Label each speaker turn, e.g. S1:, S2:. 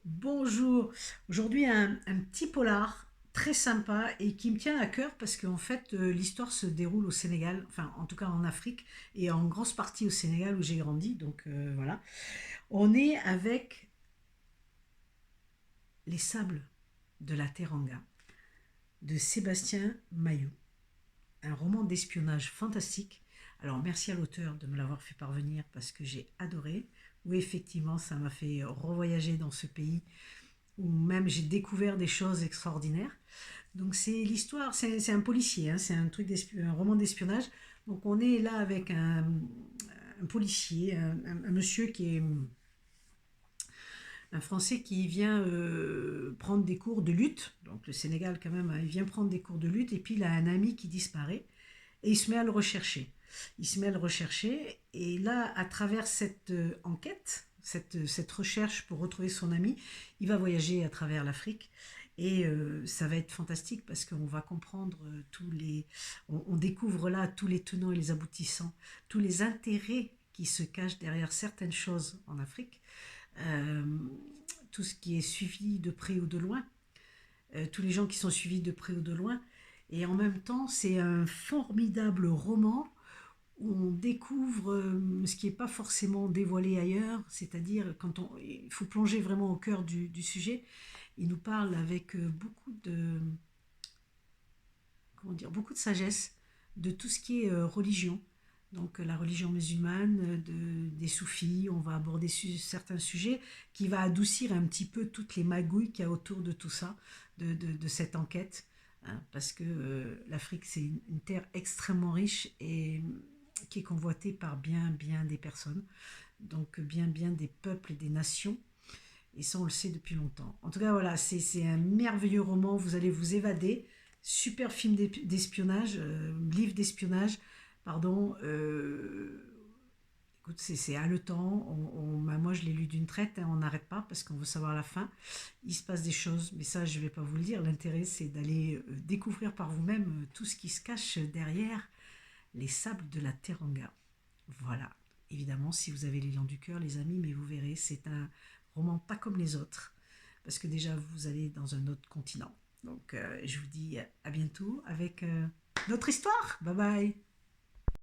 S1: Bonjour, aujourd'hui un petit polar très sympa et qui me tient à cœur parce qu'en fait l'histoire se déroule au Sénégal, enfin en tout cas en Afrique et en grosse partie au Sénégal où j'ai grandi, donc voilà. On est avec Les Sables de la Teranga de Sébastien Mayou, un roman d'espionnage fantastique. Alors merci à l'auteur de me l'avoir fait parvenir parce que j'ai adoré. Oui, effectivement, ça m'a fait revoyager dans ce pays où même j'ai découvert des choses extraordinaires. Donc c'est l'histoire, c'est un policier, hein, c'est un roman d'espionnage. Donc on est là avec un policier, un monsieur qui est un Français qui vient prendre des cours de lutte. Donc le Sénégal quand même, hein, il vient prendre des cours de lutte et puis il a un ami qui disparaît et il se met à le rechercher. Il se met à le rechercher et là, à travers cette enquête, cette recherche pour retrouver son ami, il va voyager à travers l'Afrique et ça va être fantastique parce qu'on va comprendre on découvre là tous les tenants et les aboutissants, tous les intérêts qui se cachent derrière certaines choses en Afrique, euh, tout ce qui est suivi de près ou de loin, tous les gens qui sont suivis de près ou de loin. Et en même temps, c'est un formidable roman où on découvre ce qui n'est pas forcément dévoilé ailleurs, c'est-à-dire il faut plonger vraiment au cœur du sujet. Il nous parle avec comment dire, beaucoup de sagesse de tout ce qui est religion. Donc la religion musulmane, des soufis, on va aborder certains sujets qui va adoucir un petit peu toutes les magouilles qu'il y a autour de tout ça, de cette enquête. Hein, parce que l'Afrique, c'est une terre extrêmement riche et qui est convoitée par bien des personnes, donc bien des peuples et des nations. Et ça, on le sait depuis longtemps. En tout cas, voilà, c'est un merveilleux roman. Vous allez vous évader. Super film d'espionnage, livre d'espionnage, pardon. Écoute, c'est haletant. Bah, moi, je l'ai lu d'une traite. Hein, on n'arrête pas parce qu'on veut savoir la fin. Il se passe des choses, mais ça, je ne vais pas vous le dire. L'intérêt, c'est d'aller découvrir par vous-même tout ce qui se cache derrière les sables de la Teranga. Voilà. Évidemment, si vous avez l'élan du cœur, les amis, mais vous verrez, c'est un roman pas comme les autres, parce que déjà, vous allez dans un autre continent. Donc, je vous dis à bientôt avec notre histoire. Bye bye.